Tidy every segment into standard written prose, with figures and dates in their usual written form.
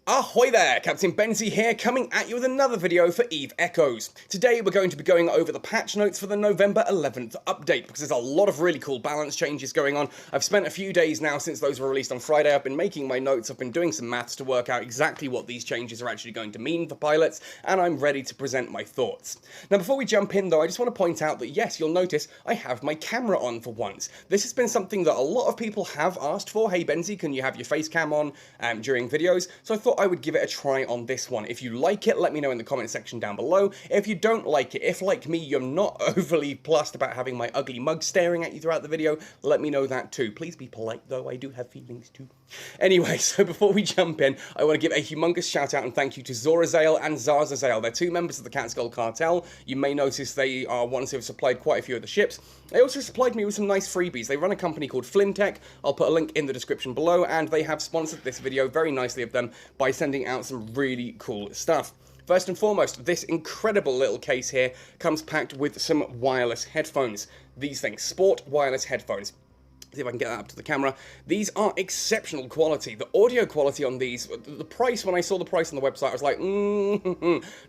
Ahoy there, Captain Benzie here, coming at you with another video for Eve Echoes. Today we're going to be going over the patch notes for the November 11th update, because there's a lot of really cool balance changes going on. I've spent a few days now since those were released on Friday. I've been making my notes, I've been doing some maths to work out exactly what these changes are actually going to mean for pilots, and I'm ready to present my thoughts. Now before we jump in though, I just want to point out that yes, you'll notice I have my camera on for once. This has been something that a lot of people have asked for. Hey Benzie, can you have your face cam on during videos? So I thought I would give it a try on this one. If you like it, let me know in the comment section down below. If you don't like it, if like me you're not overly plussed about having my ugly mug staring at you throughout the video, let me know that too. Please be polite though, I do have feelings too. Anyway, so before we jump in, I want to give a humongous shout out and thank you to Zorazale and Zarzazale. They're two members of the Catskill Cartel. You may notice they are ones who have supplied quite a few of the ships. They also supplied me with some nice freebies. They run a company called Flimtech. I'll put a link in the description below, and they have sponsored this video very nicely of them by sending out some really cool stuff. First and foremost, this incredible little case here comes packed with some wireless headphones. These things, sport wireless headphones. See if I can get that up to the camera. These are exceptional quality. The audio quality on these, the price, when I saw the price on the website, I was like,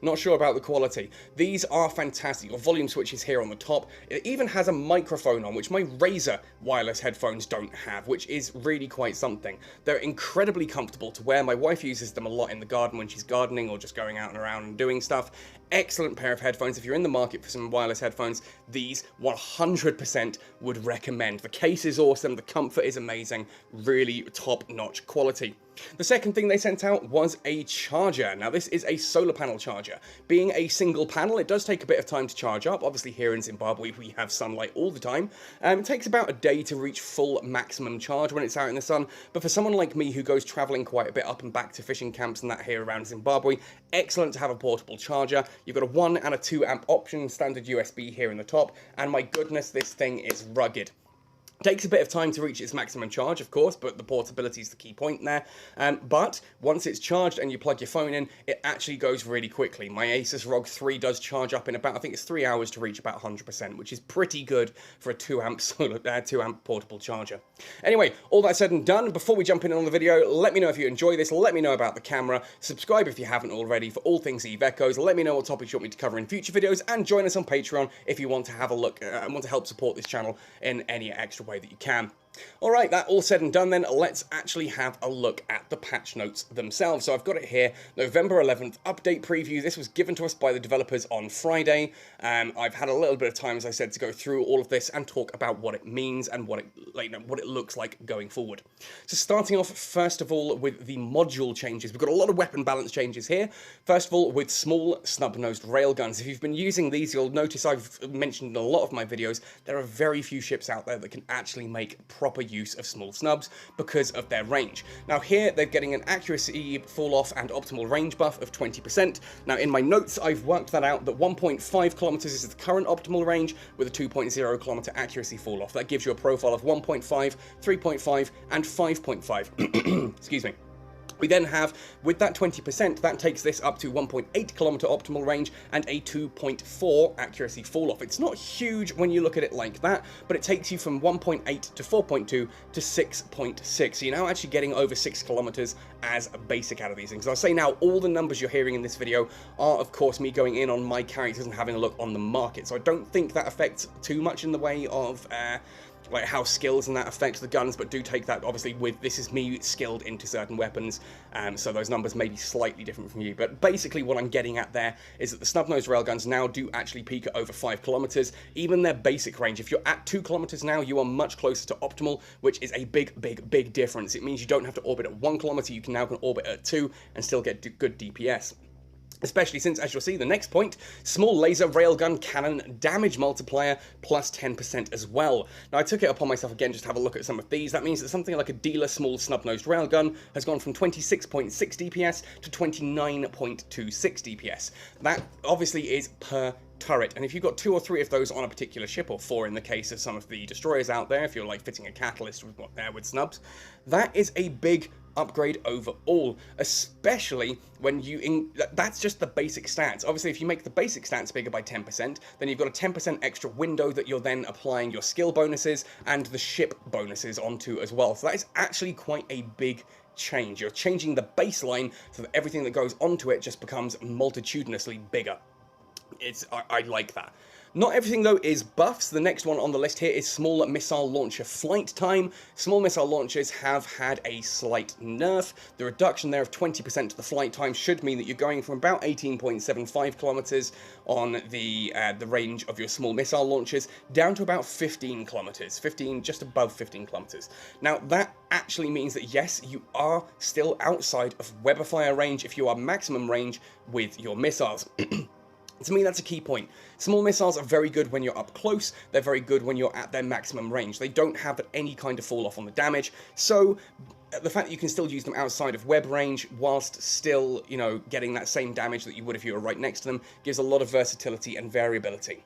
not sure about the quality. These are fantastic. Your volume switch is here on the top. It even has a microphone on, which my Razer wireless headphones don't have, which is really quite something. They're incredibly comfortable to wear. My wife uses them a lot in the garden when she's gardening or just going out and around and doing stuff. Excellent pair of headphones. If you're in the market for some wireless headphones, these 100% would recommend. The case is awesome, the comfort is amazing, really top-notch quality. The second thing they sent out was a charger. Now this is a solar panel charger. Being a single panel, it does take a bit of time to charge up. Obviously here in Zimbabwe we have sunlight all the time. It takes about a day to reach full maximum charge when it's out in the sun, but for someone like me who goes travelling quite a bit up and back to fishing camps and that here around Zimbabwe, excellent to have a portable charger. You've got a 1 and a 2 amp option, standard USB here in the top, and my goodness, this thing is rugged. Takes a bit of time to reach its maximum charge, of course, but the portability is the key point there. But once it's charged and you plug your phone in, it actually goes really quickly. My Asus ROG 3 does charge up in about, I think it's 3 hours to reach about 100%, which is pretty good for a 2 amp portable charger. Anyway, all that said and done, before we jump in on the video, let me know if you enjoy this, let me know about the camera, subscribe if you haven't already for all things Eve Echoes, let me know what topics you want me to cover in future videos, and join us on Patreon if you want to have a look and want to help support this channel in any extra way that you can. Alright, that all said and done then, let's actually have a look at the patch notes themselves. So I've got it here, November 11th update preview. This was given to us by the developers on Friday. I've had a little bit of time, as I said, to go through all of this and talk about what it means and what it looks like going forward. So starting off, first of all, with the module changes. We've got a lot of weapon balance changes here. First of all, with small snub-nosed railguns. If you've been using these, you'll notice I've mentioned in a lot of my videos, there are very few ships out there that can actually make proper use of small snubs because of their range. Now here they're getting an accuracy fall off and optimal range buff of 20%. Now in my notes I've worked that out that 1.5 kilometers is the current optimal range with a 2.0 kilometer accuracy fall off. That gives you a profile of 1.5, 3.5 and 5.5. Excuse me. We then have, with that 20%, that takes this up to 1.8 kilometer optimal range and a 2.4 accuracy fall off. It's not huge when you look at it like that, but it takes you from 1.8 to 4.2 to 6.6. So you're now actually getting over 6 kilometers as a basic out of these things. I'll say now, all the numbers you're hearing in this video are, of course, me going in on my characters and having a look on the market. So I don't think that affects too much in the way of like how skills and that affect the guns, but do take that obviously with, this is me skilled into certain weapons, so those numbers may be slightly different from you. But basically what I'm getting at there is that the snub-nosed railguns now do actually peak at over 5 kilometers. Even their basic range, if you're at 2 kilometers now, you are much closer to optimal, which is a big difference. It means you don't have to orbit at 1 kilometer, you can now orbit at 2 and still get good DPS. Especially since, as you'll see, the next point, small laser railgun cannon damage multiplier plus 10% as well. Now, I took it upon myself again just to have a look at some of these. That means that something like a dealer small snub-nosed railgun has gone from 26.6 DPS to 29.26 DPS. That obviously is per turret, and if you've got 2 or 3 of those on a particular ship, or 4 in the case of some of the destroyers out there, if you're like fitting a catalyst with snubs, that is a big upgrade overall, especially when that's just the basic stats. Obviously, if you make the basic stats bigger by 10%, then you've got a 10% extra window that you're then applying your skill bonuses and the ship bonuses onto as well. So that is actually quite a big change. You're changing the baseline so that everything that goes onto it just becomes multitudinously bigger. I like that. Not everything, though, is buffs. The next one on the list here is small missile launcher flight time. Small missile launchers have had a slight nerf. The reduction there of 20% to the flight time should mean that you're going from about 18.75 kilometers on the range of your small missile launchers down to about 15 kilometers, just above 15 kilometers. Now, that actually means that, yes, you are still outside of Weber fire range if you are maximum range with your missiles. To me, that's a key point. Small missiles are very good when you're up close. They're very good when you're at their maximum range. They don't have any kind of fall off on the damage. So the fact that you can still use them outside of web range whilst still, you know, getting that same damage that you would if you were right next to them gives a lot of versatility and variability.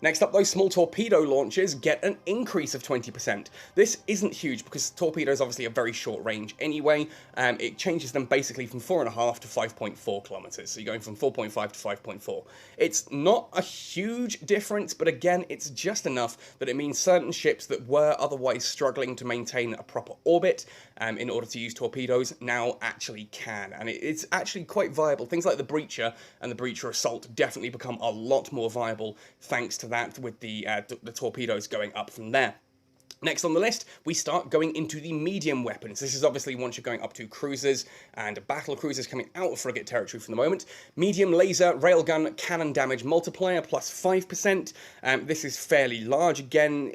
Next up, those small torpedo launchers get an increase of 20%. This isn't huge because torpedoes obviously are very short range anyway. It changes them basically from 4.5 to 5.4 kilometers. So you're going from 4.5 to 5.4. It's not a huge difference, but again, it's just enough that it means certain ships that were otherwise struggling to maintain a proper orbit in order to use torpedoes now actually can. And it's actually quite viable. Things like the Breacher and the Breacher Assault definitely become a lot more viable thanks to that, with the torpedoes going up from there. Next on the list, we start going into the medium weapons. This is obviously once you're going up to cruisers and battle cruisers coming out of frigate territory for the moment. Medium laser railgun cannon damage multiplier plus 5%. This is fairly large again,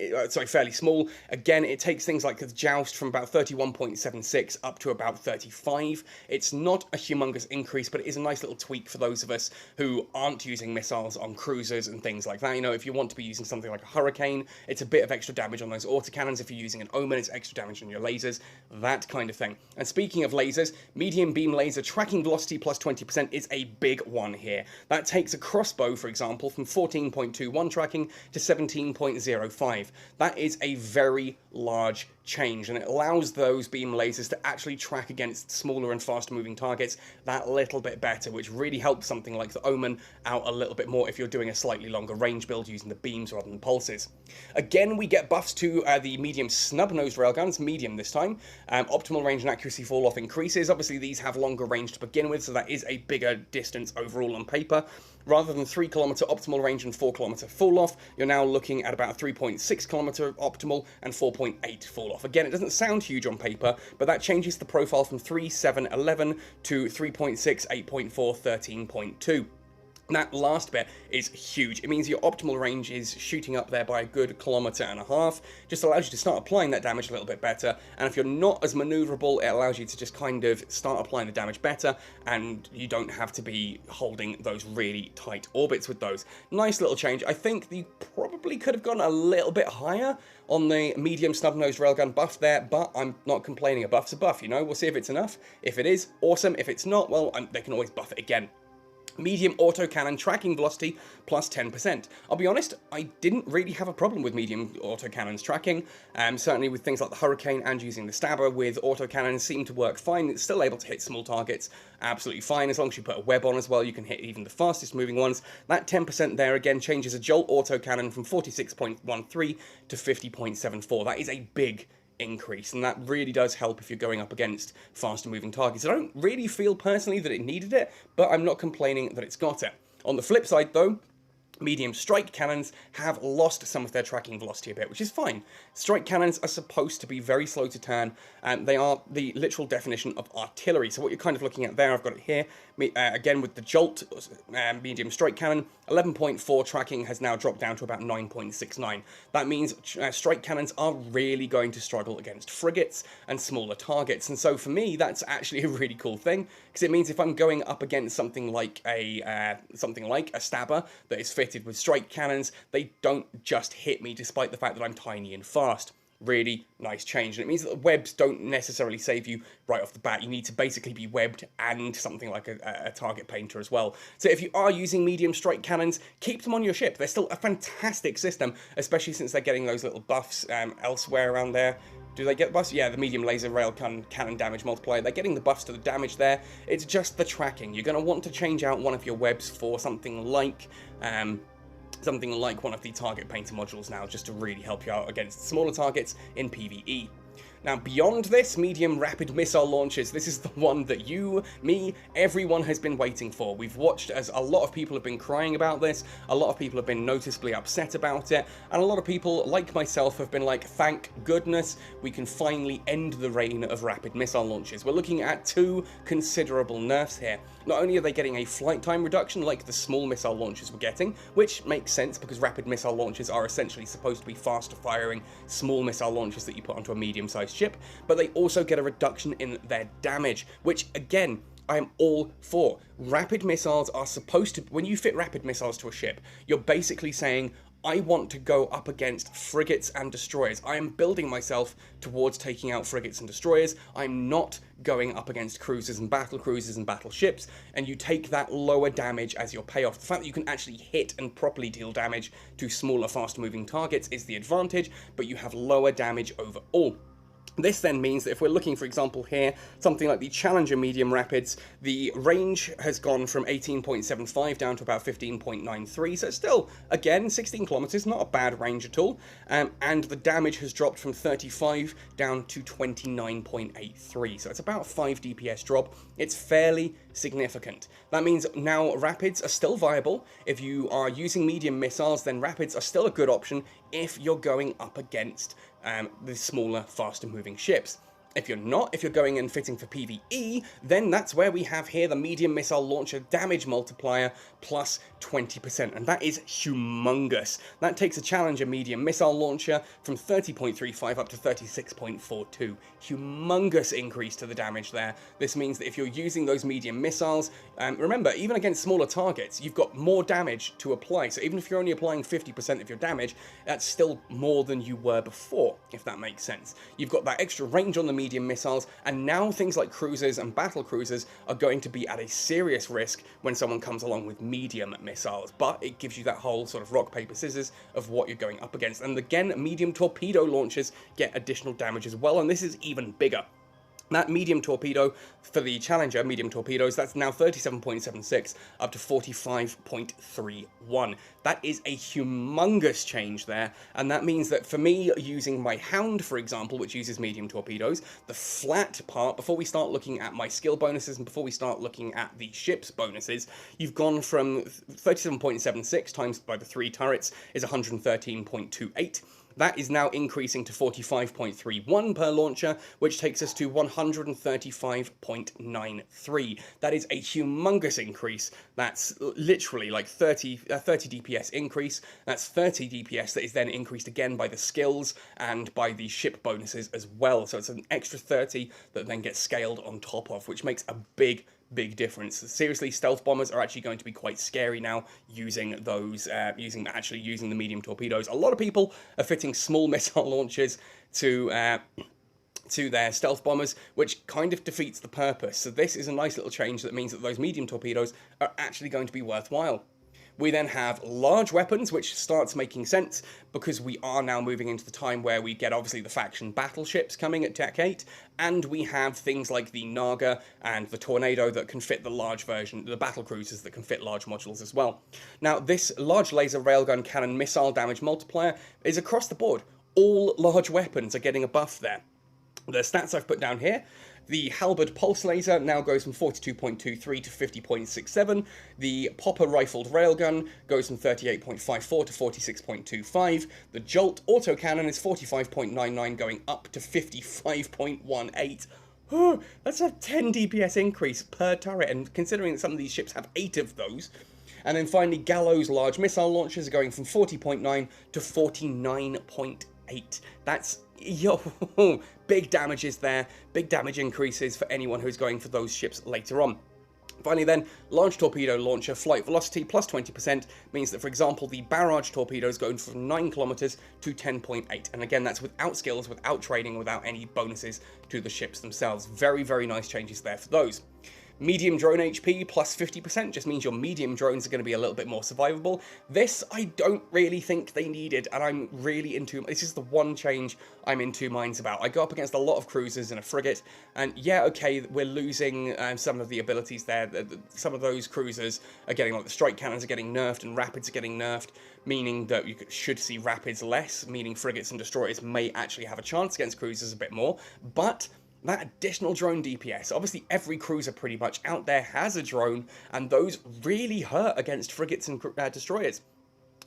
fairly small. Again, it takes things like the Joust from about 31.76 up to about 35. It's not a humongous increase, but it is a nice little tweak for those of us who aren't using missiles on cruisers and things like that. You know, if you want to be using something like a Hurricane, it's a bit of extra damage on those autocannons. If you're using an Omen, it's extra damage on your lasers, that kind of thing. And speaking of lasers, medium beam laser tracking velocity plus 20% is a big one here. That takes a crossbow, for example, from 14.21 tracking to 17.05. That is a very large change, and it allows those beam lasers to actually track against smaller and faster moving targets that little bit better, which really helps something like the Omen out a little bit more if you're doing a slightly longer range build using the beams rather than pulses. Again, we get buffs to the medium snub-nosed railguns, medium this time. Optimal range and accuracy fall-off increases. Obviously, these have longer range to begin with, so that is a bigger distance overall on paper. Rather than 3 kilometer optimal range and 4 kilometer fall-off, you're now looking at about 3.6 kilometer optimal and 4.8 fall-off. Again, it doesn't sound huge on paper, but that changes the profile from 3, 7, 11 to 3.6, 8.4, 13.2. That last bit is huge. It means your optimal range is shooting up there by a good 1.5 kilometers. Just allows you to start applying that damage a little bit better. And if you're not as maneuverable, it allows you to just kind of start applying the damage better, and you don't have to be holding those really tight orbits with those. Nice little change. I think you probably could have gone a little bit higher on the medium snub-nosed railgun buff there, but I'm not complaining. A buff's a buff, you know? We'll see if it's enough. If it is, awesome. If it's not, well, they can always buff it again. Medium autocannon tracking velocity plus 10%. I'll be honest, I didn't really have a problem with medium autocannons tracking. Certainly with things like the Hurricane and using the Stabber with autocannons seem to work fine. It's still able to hit small targets absolutely fine. As long as you put a web on as well, you can hit even the fastest moving ones. That 10% there again changes a Jolt autocannon from 46.13 to 50.74. That is a big increase, and that really does help if you're going up against faster moving targets. I don't really feel personally that it needed it, but I'm not complaining that it's got it. On the flip side though, medium strike cannons have lost some of their tracking velocity a bit, which is fine. Strike cannons are supposed to be very slow to turn, and they are the literal definition of artillery. So what you're kind of looking at there, I've got it here, again with the Jolt medium strike cannon, 11.4 tracking has now dropped down to about 9.69. That means strike cannons are really going to struggle against frigates and smaller targets, and so for me that's actually a really cool thing, because it means if I'm going up against something like a Stabber that is fitted with strike cannons, they don't just hit me despite the fact that I'm tiny and fast. Really nice change, and it means that the webs don't necessarily save you right off the bat. You need to basically be webbed and something like a target painter as well. So if you are using medium strike cannons, keep them on your ship. They're still a fantastic system, especially since they're getting those little buffs elsewhere around there. Do they get buffs? Yeah, the medium laser rail cannon damage multiplier. They're getting the buffs to the damage there. It's just the tracking. You're going to want to change out one of your webs for something like one of the target painter modules now, just to really help you out against smaller targets in PvE. Now, beyond this, medium rapid missile launches. This is the one that you, me, everyone has been waiting for. We've watched as a lot of people have been crying about this, a lot of people have been noticeably upset about it, and a lot of people, like myself, have been like, thank goodness, we can finally end the reign of rapid missile launches. We're looking at two considerable nerfs here. Not only are they getting a flight time reduction like the small missile launches we're getting, which makes sense because rapid missile launches are essentially supposed to be faster firing small missile launches that you put onto a medium-sized ship, but they also get a reduction in their damage, which again, I am all for. Rapid missiles are supposed to, when you fit rapid missiles to a ship, you're basically saying, I want to go up against frigates and destroyers. I am building myself towards taking out frigates and destroyers. I'm not going up against cruisers and battleships, and you take that lower damage as your payoff. The fact that you can actually hit and properly deal damage to smaller, fast-moving targets is the advantage, but you have lower damage overall. This then means that if we're looking, for example, here, something like the Challenger Medium Rapids, the range has gone from 18.75 down to about 15.93, so it's still, again, 16 kilometers, not a bad range at all, and the damage has dropped from 35 down to 29.83, so it's about 5 DPS drop. It's fairly significant. That means now Rapids are still viable. If you are using medium missiles, then Rapids are still a good option if you're going up against the smaller, faster-moving ships. If you're not, if you're going and fitting for PvE, then that's where we have here the medium missile launcher damage multiplier plus 20%, and that is humongous. That takes a Challenger medium missile launcher from 30.35 up to 36.42. Humongous increase to the damage there. This means that if you're using those medium missiles, remember, even against smaller targets, you've got more damage to apply, so even if you're only applying 50% of your damage, that's still more than you were before, if that makes sense. You've got that extra range on the medium missiles, and now things like cruisers and battle cruisers are going to be at a serious risk when someone comes along with medium missiles, but it gives you that whole sort of rock, paper, scissors of what you're going up against. And again, medium torpedo launchers get additional damage as well, and this is even bigger. That medium torpedo for the Challenger medium torpedoes, that's now 37.76 up to 45.31. That is a humongous change there, and that means that for me, using my Hound, for example, which uses medium torpedoes, the flat part, before we start looking at my skill bonuses and before we start looking at the ship's bonuses, you've gone from 37.76 times by the 3 turrets is 113.28. That is now increasing to 45.31 per launcher, which takes us to 135.93. That is a humongous increase. That's literally like 30 DPS increase. That's 30 DPS that is then increased again by the skills and by the ship bonuses as well. So it's an extra 30 that then gets scaled on top of, which makes a big difference. Seriously, stealth bombers are actually going to be quite scary now using those, using the medium torpedoes. A lot of people are fitting small missile launchers to their stealth bombers, which kind of defeats the purpose. So this is a nice little change that means that those medium torpedoes are actually going to be worthwhile. We then have large weapons, which starts making sense because we are now moving into the time where we get obviously the faction battleships coming at Tech 8, and we have things like the Naga and the Tornado that can fit the large version, the battle cruisers that can fit large modules as well. Now, this large laser railgun cannon missile damage multiplier is across the board. All large weapons are getting a buff there. The stats I've put down here, the Halberd Pulse Laser now goes from 42.23 to 50.67, the Popper Rifled Railgun goes from 38.54 to 46.25, the Jolt Autocannon is 45.99 going up to 55.18. Oh, that's a 10 DPS increase per turret, and considering that some of these ships have 8 of those. And then finally, Gallows Large Missile Launchers are going from 40.9 to 49.8. That's, yo, big damages there, big damage increases for anyone who's going for those ships later on. Finally then, Large Torpedo Launcher Flight Velocity plus 20% means that, for example, the Barrage Torpedoes go from 9 kilometers to 10.8. And again, that's without skills, without training, without any bonuses to the ships themselves. Very, very nice changes there for those. Medium drone HP plus 50% just means your medium drones are going to be a little bit more survivable. This I don't really think they needed, and I'm really into... This is the one change I'm in two minds about. I go up against a lot of cruisers in a frigate, and yeah, okay, we're losing some of the abilities there. Some of those cruisers are getting, like the strike cannons are getting nerfed, and rapids are getting nerfed, meaning that you should see rapids less, meaning frigates and destroyers may actually have a chance against cruisers a bit more, but... that additional drone DPS, obviously every cruiser pretty much out there has a drone, and those really hurt against frigates and destroyers.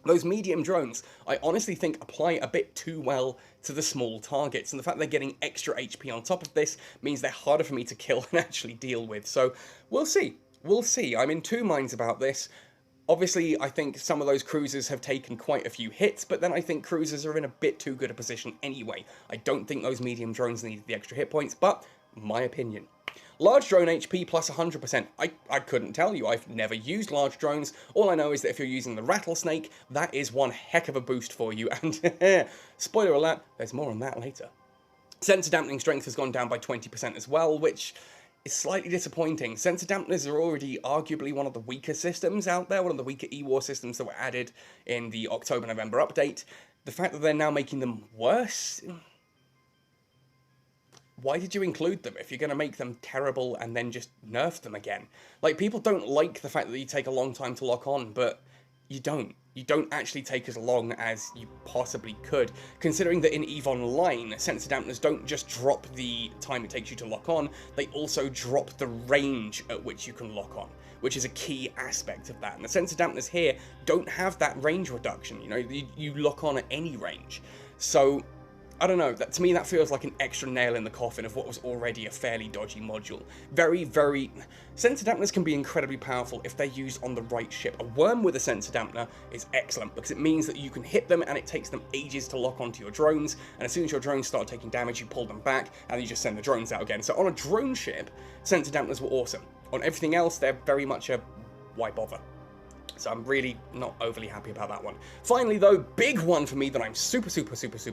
Those medium drones, I honestly think apply a bit too well to the small targets, and the fact they're getting extra HP on top of this means they're harder for me to kill and actually deal with. So we'll see. We'll see. I'm in two minds about this. Obviously, I think some of those cruisers have taken quite a few hits, but then I think cruisers are in a bit too good a position anyway. I don't think those medium drones needed the extra hit points, but my opinion. Large drone HP plus 100%. I couldn't tell you. I've never used large drones. All I know is that if you're using the rattlesnake, that is one heck of a boost for you. And spoiler alert, there's more on that later. Sensor dampening strength has gone down by 20% as well, which... is slightly disappointing. Sensor dampeners are already arguably one of the weaker systems out there, one of the weaker E-War systems that were added in the October-November update. The fact that they're now making them worse... why did you include them if you're going to make them terrible and then just nerf them again? Like, people don't like the fact that you take a long time to lock on, but you don't. You don't actually take as long as you possibly could, considering that in EVE Online, sensor dampeners don't just drop the time it takes you to lock on, they also drop the range at which you can lock on, which is a key aspect of that. And the sensor dampeners here don't have that range reduction, you know, you lock on at any range. So... I don't know, to me that feels like an extra nail in the coffin of what was already a fairly dodgy module. Very... Sensor dampeners can be incredibly powerful if they're used on the right ship. A worm with a sensor dampener is excellent because it means that you can hit them and it takes them ages to lock onto your drones, and as soon as your drones start taking damage, you pull them back and you just send the drones out again. So on a drone ship, sensor dampeners were awesome. On everything else, they're very much a why bother? So I'm really not overly happy about that one. Finally though, big one for me that I'm super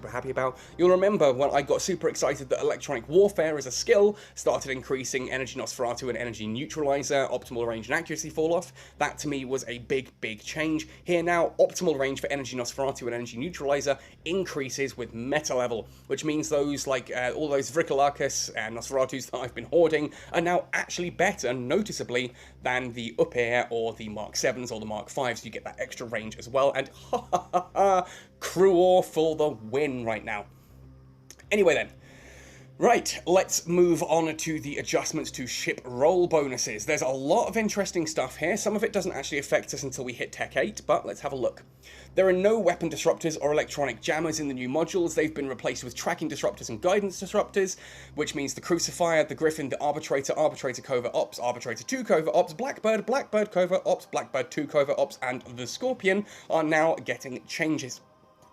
happy about. You'll remember when I got super excited that electronic warfare as a skill started increasing energy Nosferatu and energy neutralizer, optimal range and accuracy fall off. That to me was a big change. Here now, optimal range for energy Nosferatu and energy neutralizer increases with meta level, which means those like all those Vricolakus and Nosferatus that I've been hoarding are now actually better noticeably than the up air or the Mark 7s or the Mark 5s. You get that extra range as well, and crew ore for the win right now. Anyway then, right, let's move on to the adjustments to ship roll bonuses. There's a lot of interesting stuff here. Some of it doesn't actually affect us until we hit Tech 8, but let's have a look. There are no weapon disruptors or electronic jammers in the new modules. They've been replaced with tracking disruptors and guidance disruptors, which means the Crucifier, the Griffin, the Arbitrator, Arbitrator Covert Ops, Arbitrator 2 Covert Ops, Blackbird, Blackbird Covert Ops, Blackbird 2 Covert Ops, and the Scorpion are now getting changes.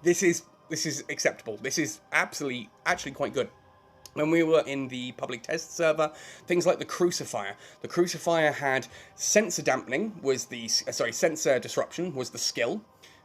This is acceptable. This is actually quite good. When we were in the public test server, things like the Crucifier had sensor dampening was the, sensor disruption was the skill,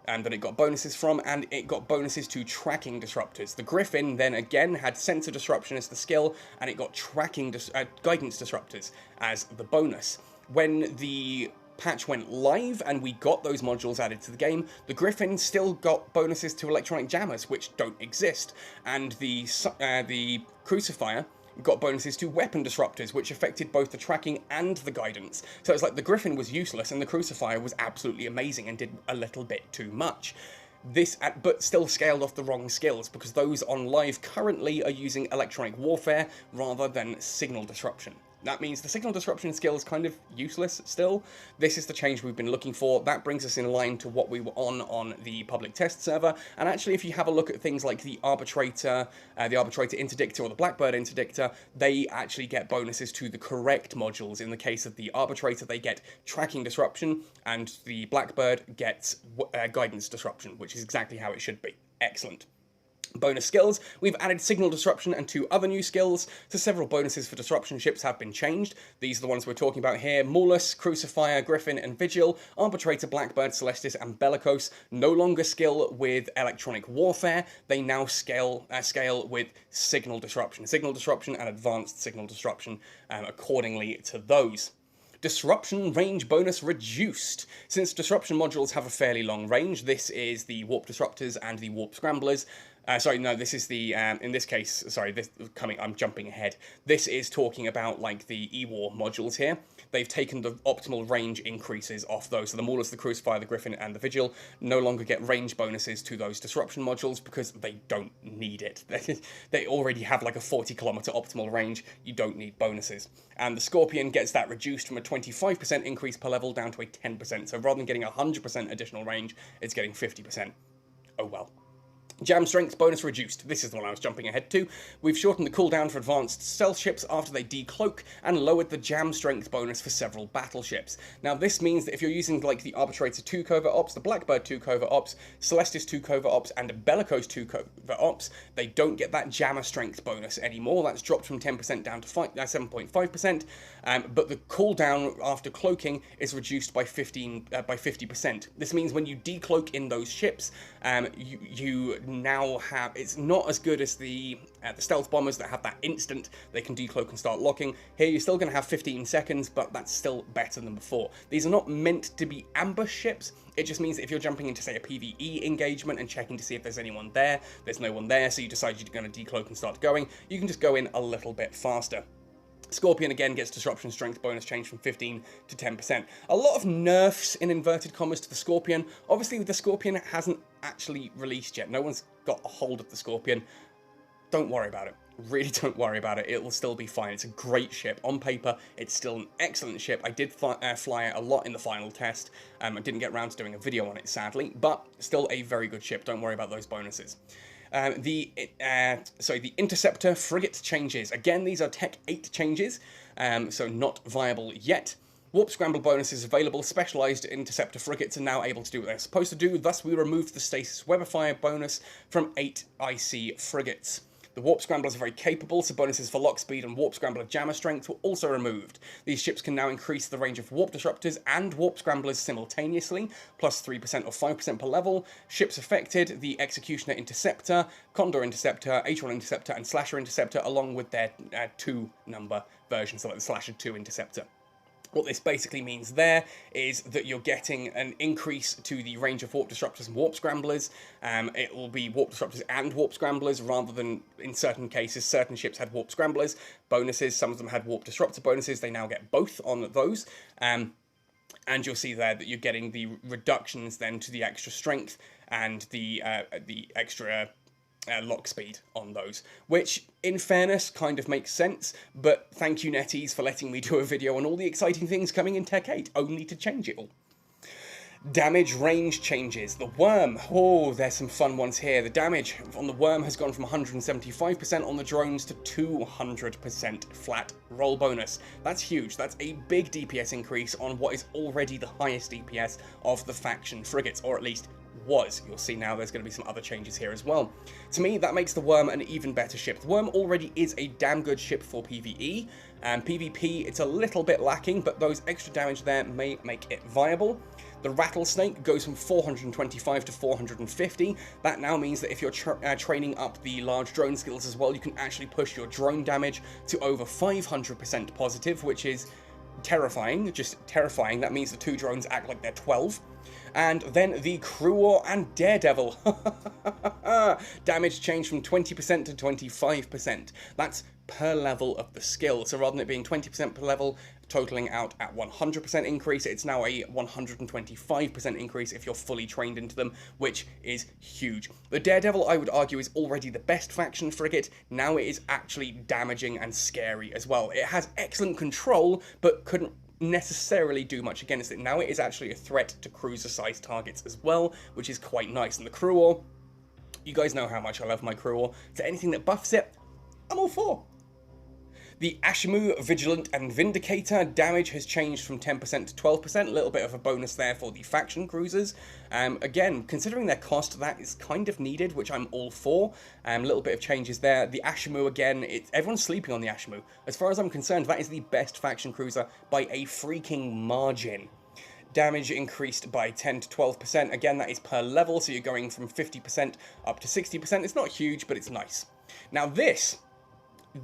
and that it got bonuses from, and it got bonuses to tracking disruptors. The Griffin then again had sensor disruption as the skill, and it got tracking guidance disruptors as the bonus. When the patch went live and we got those modules added to the game, the Griffin still got bonuses to electronic jammers, which don't exist, and the Crucifier got bonuses to weapon disruptors, which affected both the tracking and the guidance. So it's like the Griffin was useless and the Crucifier was absolutely amazing and did a little bit too much. This, but still scaled off the wrong skills, because those on live currently are using electronic warfare rather than signal disruption. That means the signal disruption skill is kind of useless still. This is the change we've been looking for. That brings us in line to what we were on the public test server. And actually, if you have a look at things like the Arbitrator Interdictor or the Blackbird Interdictor, they actually get bonuses to the correct modules. In the case of the Arbitrator, they get tracking disruption, and the Blackbird gets guidance disruption, which is exactly how it should be. Excellent. Bonus skills, we've added signal disruption and 2 other new skills, so several bonuses for disruption ships have been changed. These are the ones we're talking about here: Maulus, Crucifier, Griffin and Vigil, Arbitrator, Blackbird, Celestis and Bellicose no longer skill with electronic warfare. They now scale with signal disruption and advanced signal disruption accordingly to those. Disruption range bonus reduced. Since disruption modules have a fairly long range, this is the warp disruptors and the warp scramblers. Sorry, no, this is the, in this case, sorry, I'm jumping ahead. This is talking about, like, the E-War modules here. They've taken the optimal range increases off those. So the Maulers, the Crucifier, the Griffin, and the Vigil no longer get range bonuses to those disruption modules because they don't need it. They already have, like, a 40-kilometer optimal range. You don't need bonuses. And the Scorpion gets that reduced from a 25% increase per level down to a 10%. So rather than getting 100% additional range, it's getting 50%. Oh well. Jam strength bonus reduced. This is the one I was jumping ahead to. We've shortened the cooldown for advanced stealth ships after they decloak and lowered the jam strength bonus for several battleships. Now this means that if you're using like the Arbitrator 2 covert ops, the Blackbird 2 covert ops, Celestis 2 covert ops, and Bellicose 2 covert ops, they don't get that jammer strength bonus anymore. That's dropped from 10% down to 7.5%, but the cooldown after cloaking is reduced by 50%. This means when you decloak in those ships, you now have, it's not as good as the stealth bombers that have that instant, they can decloak and start locking. Here you're still going to have 15 seconds, but that's still better than before. These are not meant to be ambush ships. It just means that if you're jumping into, say, a PvE engagement and checking to see if there's anyone there, there's no one there, so you decide you're going to decloak and start going, you can just go in a little bit faster. Scorpion again gets disruption strength bonus change from 15 to 10%. A lot of nerfs in inverted commas to the Scorpion. Obviously the Scorpion hasn't actually released yet. No one's got a hold of the Scorpion. Don't worry about it. Really don't worry about it. It will still be fine. It's a great ship. On paper, it's still an excellent ship. I did fly it a lot in the final test. I didn't get around to doing a video on it, sadly, but still a very good ship. Don't worry about those bonuses. The Interceptor frigate changes. Again, these are Tech 8 changes, so not viable yet. Warp Scramble bonuses available. Specialized Interceptor frigates are now able to do what they're supposed to do. Thus, we removed the Stasis Webifier bonus from 8 IC frigates. The Warp Scramblers are very capable, so bonuses for lock speed and Warp Scrambler jammer strength were also removed. These ships can now increase the range of Warp Disruptors and Warp Scramblers simultaneously, plus 3% or 5% per level. Ships affected, the Executioner Interceptor, Condor Interceptor, H1 Interceptor, and Slasher Interceptor, along with their 2-number version, so like the Slasher 2 Interceptor. What this basically means there is that you're getting an increase to the range of Warp Disruptors and Warp Scramblers. It will be Warp Disruptors and Warp Scramblers rather than, in certain cases, certain ships had Warp Scramblers bonuses, some of them had Warp Disruptor bonuses. They now get both on those. And you'll see there that you're getting the reductions then to the extra strength and the extra lock speed on those, which in fairness kind of makes sense, but thank you NetEase for letting me do a video on all the exciting things coming in Tech 8, only to change it all. Damage range changes. The Worm. Oh, there's some fun ones here. The damage on the Worm has gone from 175% on the drones to 200% flat roll bonus. That's huge. That's a big DPS increase on what is already the highest DPS of the faction frigates, or at least was. You'll see now there's going to be some other changes here as well. To me, that makes the Worm an even better ship. The Worm already is a damn good ship for PvE, and PvP it's a little bit lacking, but those extra damage there may make it viable. The Rattlesnake goes from 425 to 450. That now means that if you're training up the large drone skills as well, you can actually push your drone damage to over 500% positive, which is terrifying, just terrifying. That means the 2 drones act like they're 12. And then the Crew War and Daredevil. Damage changed from 20% to 25%. That's per level of the skill. So rather than it being 20% per level, totaling out at 100% increase, it's now a 125% increase if you're fully trained into them, which is huge. The Daredevil, I would argue, is already the best faction frigate. Now it is actually damaging and scary as well. It has excellent control, but couldn't necessarily do much against it. Now it is actually a threat to cruiser-sized targets as well, which is quite nice. And the Crew War, you guys know how much I love my Crew War, so anything that buffs it, I'm all for. The Ashimu, Vigilant, and Vindicator damage has changed from 10% to 12%, a little bit of a bonus there for the faction cruisers. Again, considering their cost, that is kind of needed, which I'm all for. A little bit of changes there. The Ashimu, again, everyone's sleeping on the Ashimu. As far as I'm concerned, that is the best faction cruiser by a freaking margin. Damage increased by 10 to 12%. Again, that is per level, so you're going from 50% up to 60%. It's not huge, but it's nice. Now this,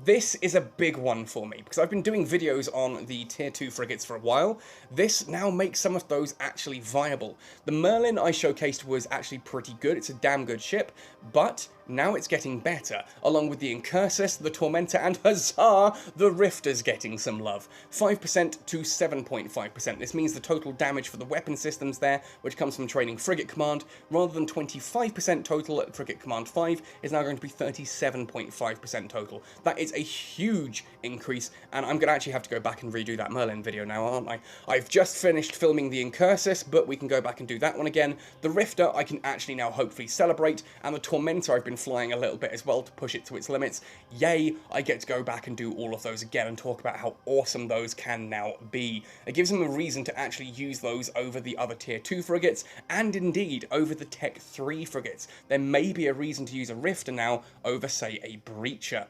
This is a big one for me, because I've been doing videos on the tier 2 frigates for a while. This now makes some of those actually viable. The Merlin I showcased was actually pretty good, it's a damn good ship, but now it's getting better, along with the Incursus, the Tormentor, and huzzah, the Rifter's getting some love. 5% to 7.5%. This means the total damage for the weapon systems there, which comes from training Frigate Command, rather than 25% total at Frigate Command 5, is now going to be 37.5% total. That is a huge increase, and I'm going to actually have to go back and redo that Merlin video now, aren't I? I've just finished filming the Incursus, but we can go back and do that one again. The Rifter I can actually now hopefully celebrate, and the Tormentor I've been flying a little bit as well to push it to its limits. Yay, I get to go back and do all of those again and talk about how awesome those can now be. It gives them a reason to actually use those over the other tier 2 frigates, and indeed over the Tech 3 frigates. There may be a reason to use a Rifter now over, say, a Breacher.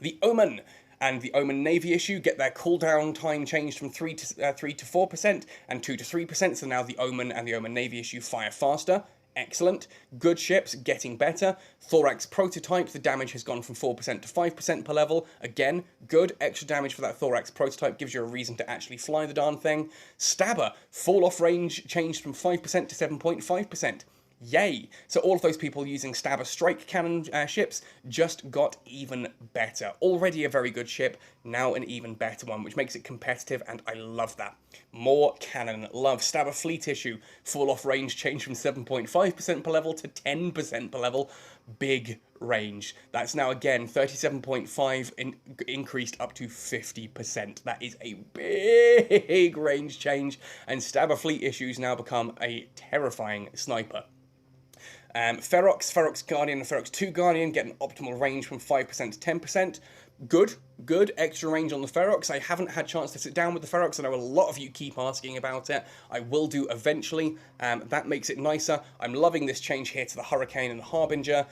The Omen and the Omen Navy issue get their cooldown time changed from 3 to 4% and 2 to 3%, so now the Omen and the Omen Navy issue fire faster. Excellent. Good ships, getting better. Thorax prototype, the damage has gone from 4% to 5% per level. Again, good. Extra damage for that Thorax prototype gives you a reason to actually fly the darn thing. Stabber, fall-off range changed from 5% to 7.5%. Yay! So all of those people using Stabber strike cannon ships just got even better. Already a very good ship, now an even better one, which makes it competitive, and I love that. More cannon, love. Stabber fleet issue, fall-off range changed from 7.5% per level to 10% per level. Big range. That's now again 37.5 increased up to 50%. That is a big range change, and Stabber fleet issues now become a terrifying sniper. Ferox Guardian, and Ferox 2 Guardian get an optimal range from 5% to 10%. Good extra range on the Ferox. I haven't had a chance to sit down with the Ferox. I know a lot of you keep asking about it. I will do eventually. That makes it nicer. I'm loving this change here to the Hurricane and the Harbinger.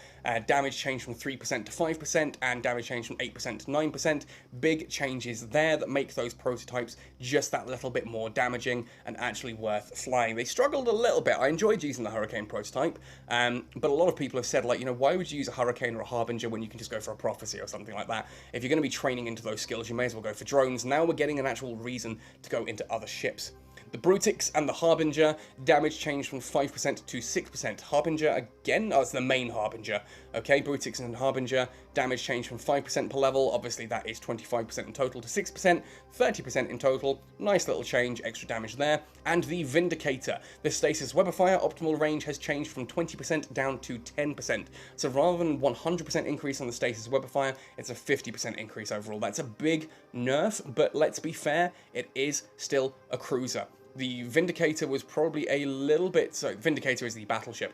Damage change from 3% to 5%, and damage change from 8% to 9%. Big changes there that make those prototypes just that little bit more damaging and actually worth flying. They struggled a little bit. I enjoyed using the Hurricane prototype, but a lot of people have said, like, you know, why would you use a Hurricane or a Harbinger when you can just go for a Prophecy or something like that? If you're going to be training into those skills, you may as well go for drones. Now we're getting an actual reason to go into other ships. The Brutix and the Harbinger, damage changed from 5% to 6%. Harbinger, again, it's the main Harbinger. Okay, Brutix and Harbinger, damage changed from 5% per level. Obviously, that is 25% in total to 6%, 30% in total. Nice little change, extra damage there. And the Vindicator, the Stasis Webifier optimal range has changed from 20% down to 10%. So rather than 100% increase on the Stasis Webifier, it's a 50% increase overall. That's a big nerf, but let's be fair, it is still a cruiser. The Vindicator was probably a little bit... So, Vindicator is the battleship.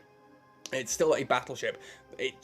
It's still a battleship. It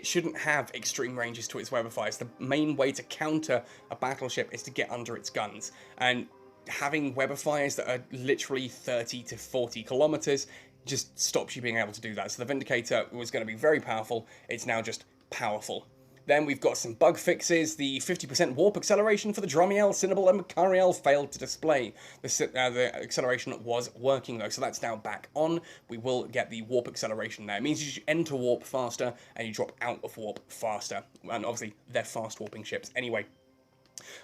shouldn't have extreme ranges to its webifiers. The main way to counter a battleship is to get under its guns. And having webifiers that are literally 30 to 40 kilometers just stops you being able to do that. So the Vindicator was going to be very powerful. It's now just powerful. Then we've got some bug fixes. The 50% warp acceleration for the Dromiel, Cinnabal, and Macariel failed to display. The acceleration was working though, so that's now back on. We will get the warp acceleration there. It means you enter warp faster and you drop out of warp faster. And obviously, they're fast warping ships anyway.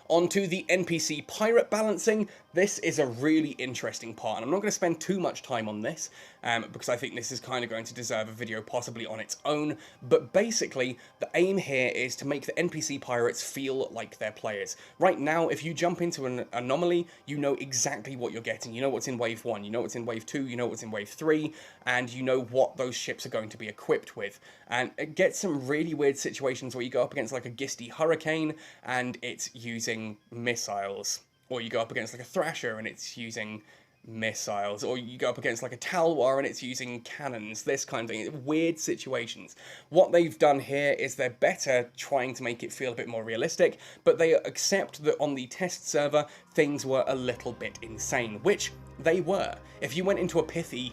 On to the NPC pirate balancing. This is a really interesting part, and I'm not going to spend too much time on this, because I think this is kind of going to deserve a video possibly on its own, but basically, the aim here is to make the NPC pirates feel like they're players. Right now, if you jump into an anomaly, you know exactly what you're getting. You know what's in Wave 1, you know what's in Wave 2, you know what's in Wave 3, and you know what those ships are going to be equipped with. And it gets some really weird situations where you go up against like a Gisty Hurricane, and it's using missiles. Or you go up against like a Thrasher and it's using missiles. Or you go up against like a Talwar and it's using cannons. This kind of thing. Weird situations. What they've done here is they're better trying to make it feel a bit more realistic, but they accept that on the test server, things were a little bit insane, which they were. If you went into a pithy,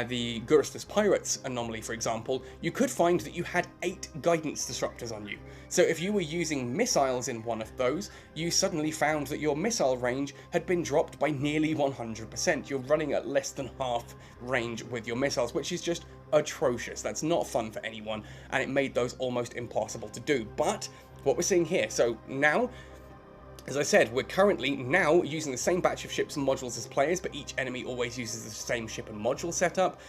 the Gurustus Pirates anomaly, for example, you could find that you had 8 guidance disruptors on you. So if you were using missiles in one of those, you suddenly found that your missile range had been dropped by nearly 100%. You're running at less than half range with your missiles, which is just atrocious. That's not fun for anyone, and it made those almost impossible to do. But what we're seeing here, so now, as I said, we're currently now using the same batch of ships and modules as players, but each enemy always uses the same ship and module setup.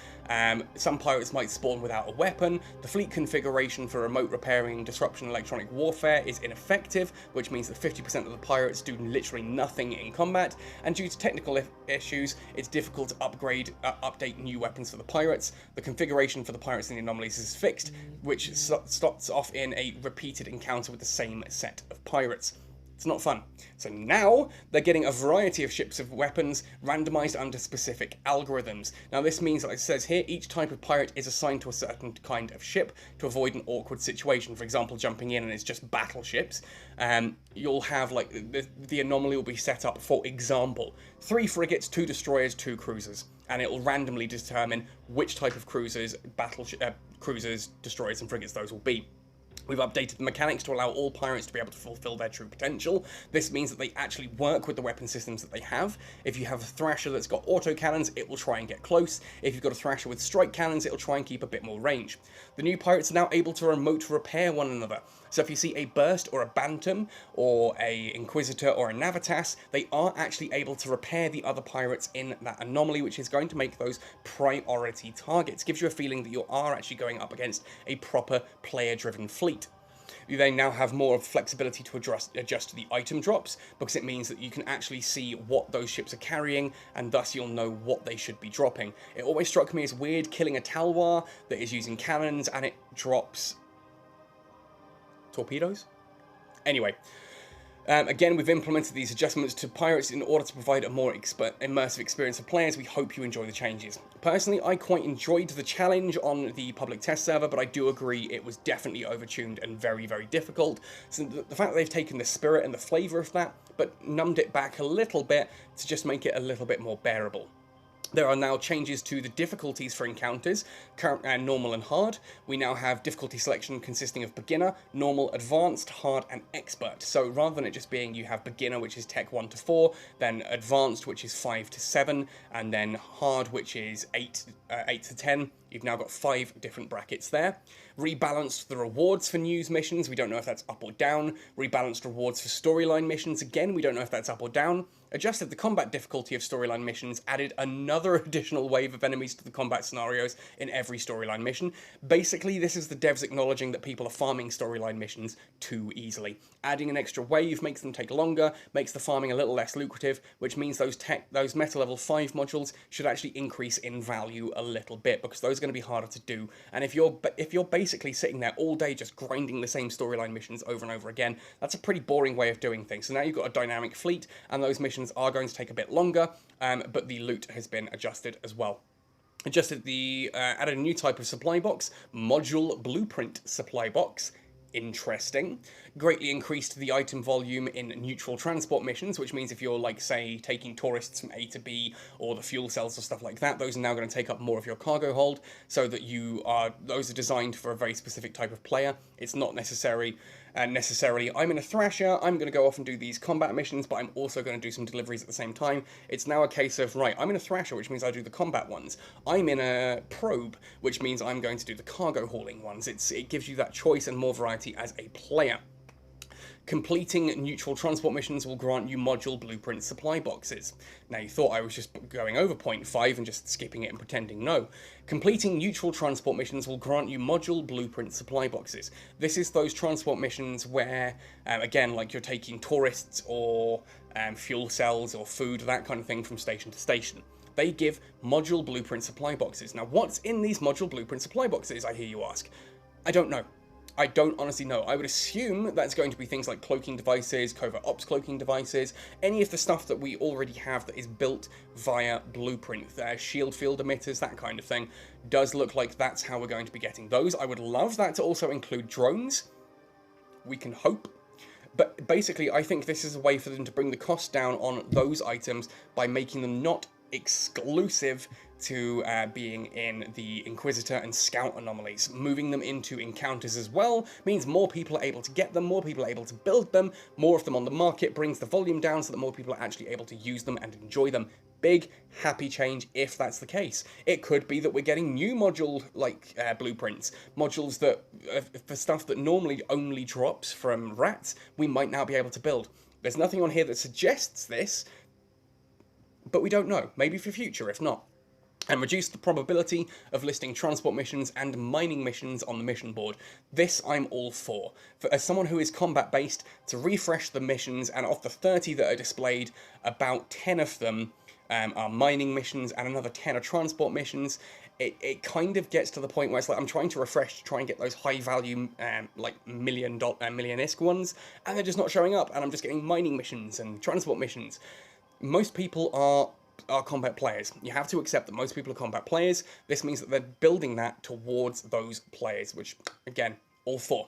Some pirates might spawn without a weapon. The fleet configuration for remote repairing, disruption, electronic warfare is ineffective, which means that 50% of the pirates do literally nothing in combat. And due to technical issues, it's difficult to update new weapons for the pirates. The configuration for the pirates and the anomalies is fixed, which starts off in a repeated encounter with the same set of pirates. It's not fun. So now they're getting a variety of ships of weapons randomized under specific algorithms. Now this means, like it says here, each type of pirate is assigned to a certain kind of ship to avoid an awkward situation. For example, jumping in and it's just battleships. You'll have, like, the anomaly will be set up, for example, 3 frigates, 2 destroyers, 2 cruisers. And it will randomly determine which type of cruisers, cruisers, destroyers, and frigates those will be. We've updated the mechanics to allow all pirates to be able to fulfill their true potential. This means that they actually work with the weapon systems that they have. If you have a Thrasher that's got autocannons, it will try and get close. If you've got a Thrasher with strike cannons, it'll try and keep a bit more range. The new pirates are now able to remote repair one another. So if you see a Burst or a Bantam or a Inquisitor or a Navitas, they are actually able to repair the other pirates in that anomaly, which is going to make those priority targets. Gives you a feeling that you are actually going up against a proper player-driven fleet. You then now have more of flexibility to adjust the item drops, because it means that you can actually see what those ships are carrying, and thus you'll know what they should be dropping. It always struck me as weird killing a Talwar that is using cannons and it drops torpedoes? Anyway, again, we've implemented these adjustments to pirates in order to provide a more immersive experience for players. We hope you enjoy the changes. Personally, I quite enjoyed the challenge on the public test server, but I do agree it was definitely overtuned and very, very difficult. So the fact that they've taken the spirit and the flavour of that, but numbed it back a little bit to just make it a little bit more bearable. There are now changes to the difficulties for encounters, normal and hard. We now have difficulty selection consisting of beginner, normal, advanced, hard, and expert. So rather than it just being you have beginner, which is tech 1 to 4, then advanced, which is 5 to 7, and then hard, which is 8 to 10, you've now got 5 different brackets there. Rebalanced the rewards for news missions, we don't know if that's up or down. Rebalanced rewards for storyline missions, again, we don't know if that's up or down. Adjusted the combat difficulty of storyline missions, added another additional wave of enemies to the combat scenarios in every storyline mission. Basically, this is the devs acknowledging that people are farming storyline missions too easily. Adding an extra wave makes them take longer, makes the farming a little less lucrative, which means those meta level 5 modules should actually increase in value a little bit, because those are going to be harder to do. And if you're basically sitting there all day just grinding the same storyline missions over and over again, that's a pretty boring way of doing things. So now you've got a dynamic fleet, and those missions are going to take a bit longer, but the loot has been adjusted as well. Added a new type of supply box, module blueprint supply box. Interesting. Greatly increased the item volume in neutral transport missions, which means if you're, like, say, taking tourists from A to B, or the fuel cells or stuff like that, those are now going to take up more of your cargo hold, so that those are designed for a very specific type of player. It's not necessarily, I'm in a Thrasher, I'm going to go off and do these combat missions, but I'm also going to do some deliveries at the same time. It's now a case of, right, I'm in a Thrasher, which means I do the combat ones. I'm in a Probe, which means I'm going to do the cargo hauling ones. It gives you that choice and more variety as a player. Completing neutral transport missions will grant you module blueprint supply boxes. Now, you thought I was just going over point 5 and just skipping it and pretending no. Completing neutral transport missions will grant you module blueprint supply boxes. This is those transport missions where, again, like you're taking tourists or fuel cells or food, that kind of thing, from station to station. They give module blueprint supply boxes. Now, what's in these module blueprint supply boxes, I hear you ask? I don't know. I don't honestly know. I would assume that's going to be things like cloaking devices, covert ops cloaking devices, any of the stuff that we already have that is built via blueprint, shield field emitters, that kind of thing. Does look like that's how we're going to be getting those. I would love that to also include drones. We can hope. But basically, I think this is a way for them to bring the cost down on those items by making them not exclusive to being in the Inquisitor and Scout anomalies. Moving them into encounters as well means more people are able to get them, more people are able to build them, more of them on the market brings the volume down so that more people are actually able to use them and enjoy them. Big, happy change if that's the case. It could be that we're getting new module, like, blueprints. Modules that, for stuff that normally only drops from rats, we might now be able to build. There's nothing on here that suggests this, but we don't know. Maybe for future, if not. And reduce the probability of listing transport missions and mining missions on the mission board. This I'm all for. As someone who is combat based, to refresh the missions, and of the 30 that are displayed, about 10 of them are mining missions and another 10 are transport missions. It kind of gets to the point where it's like I'm trying to refresh to try and get those high value like million-isk ones, and they're just not showing up, and I'm just getting mining missions and transport missions. Most people are combat players. You have to accept that most people are combat players. This means that they're building that towards those players, which, again, all for.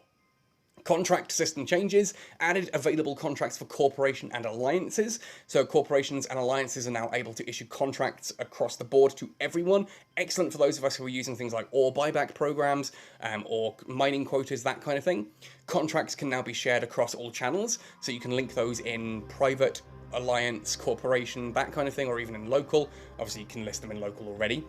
Contract system changes, added available contracts for corporation and alliances. So corporations and alliances are now able to issue contracts across the board to everyone. Excellent for those of us who are using things like ore buyback programs or mining quotas, that kind of thing. Contracts can now be shared across all channels, so you can link those in private, alliance, corporation, that kind of thing, or even in local. Obviously you can list them in local already.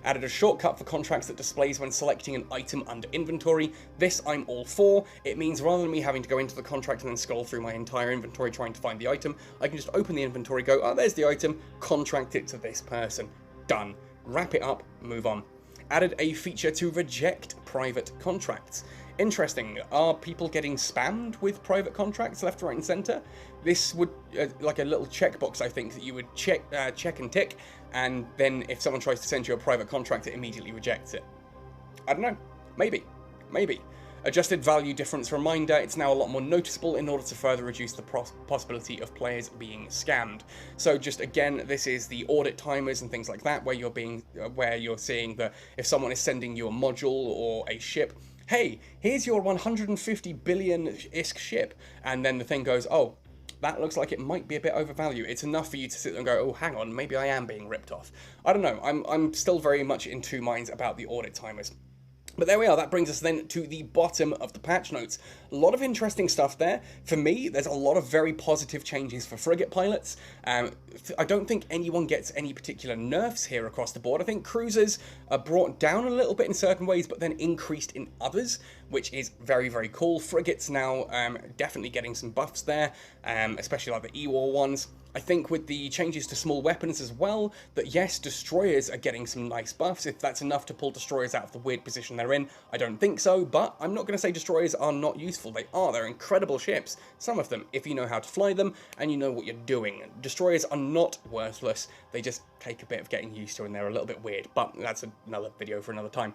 Added a shortcut for contracts that displays when selecting an item under inventory. This I'm all for. It means rather than me having to go into the contract and then scroll through my entire inventory trying to find the item, I can just open the inventory, go, oh, there's the item, contract it to this person. Done. Wrap it up, move on. Added a feature to reject private contracts. Interesting. Are people getting spammed with private contracts left, right, and center? This would, like a little checkbox, I think, that you would check and tick, and then if someone tries to send you a private contract, it immediately rejects it. I don't know. Maybe. Maybe. Adjusted value difference reminder. It's now a lot more noticeable in order to further reduce the possibility of players being scammed. So just again, this is the audit timers and things like that, where you're seeing that if someone is sending you a module or a ship, hey, here's your 150 billion-isk ship, and then the thing goes, oh, that looks like it might be a bit overvalued. It's enough for you to sit there and go, oh, hang on, maybe I am being ripped off. I don't know. I'm still very much in two minds about the audit timers. But there we are, that brings us then to the bottom of the patch notes. A lot of interesting stuff there. For me, there's a lot of very positive changes for frigate pilots. I don't think anyone gets any particular nerfs here across the board. I think cruisers are brought down a little bit in certain ways, but then increased in others, which is very, very cool. Frigates now definitely getting some buffs there, especially like the E-War ones. I think with the changes to small weapons as well, that yes, destroyers are getting some nice buffs. If that's enough to pull destroyers out of the weird position they're in, I don't think so, but I'm not going to say destroyers are not useful. They are. They're incredible ships, some of them, if you know how to fly them and you know what you're doing. Destroyers are not worthless. They just take a bit of getting used to and they're a little bit weird, but that's another video for another time.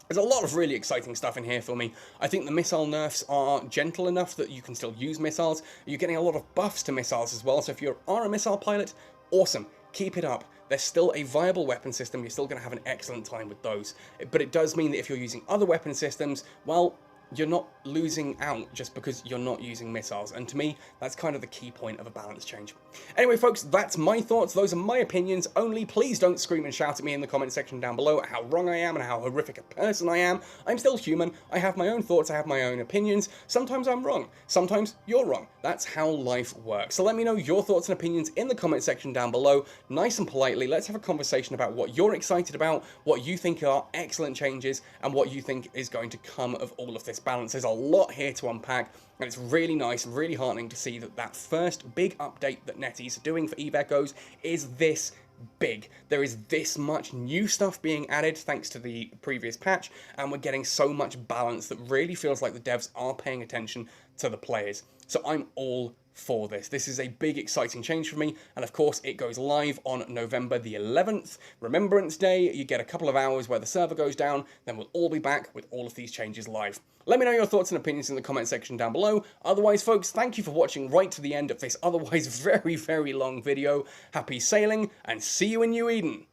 There's a lot of really exciting stuff in here for me. I think the missile nerfs are gentle enough that you can still use missiles. You're getting a lot of buffs to missiles as well, so if you are a missile pilot, awesome. Keep it up. There's still a viable weapon system. You're still going to have an excellent time with those. But it does mean that if you're using other weapon systems, well, you're not losing out just because you're not using missiles. And to me, that's kind of the key point of a balance change. Anyway, folks, that's my thoughts. Those are my opinions only. Please don't scream and shout at me in the comment section down below at how wrong I am and how horrific a person I am. I'm still human. I have my own thoughts. I have my own opinions. Sometimes I'm wrong. Sometimes you're wrong. That's how life works. So let me know your thoughts and opinions in the comment section down below. Nice and politely, let's have a conversation about what you're excited about, what you think are excellent changes, and what you think is going to come of all of this balance. There's a lot here to unpack, and it's really nice and really heartening to see that that first big update that NetEase are doing for Eve Echoes is this big. There is this much new stuff being added thanks to the previous patch, and we're getting so much balance that really feels like the devs are paying attention to the players. So I'm all for this. This is a big, exciting change for me, and of course it goes live on November the 11th, Remembrance Day. You get a couple of hours where the server goes down, then we'll all be back with all of these changes live. Let me know your thoughts and opinions in the comment section down below. Otherwise, folks, thank you for watching right to the end of this otherwise very, very long video. Happy sailing, and see you in New Eden!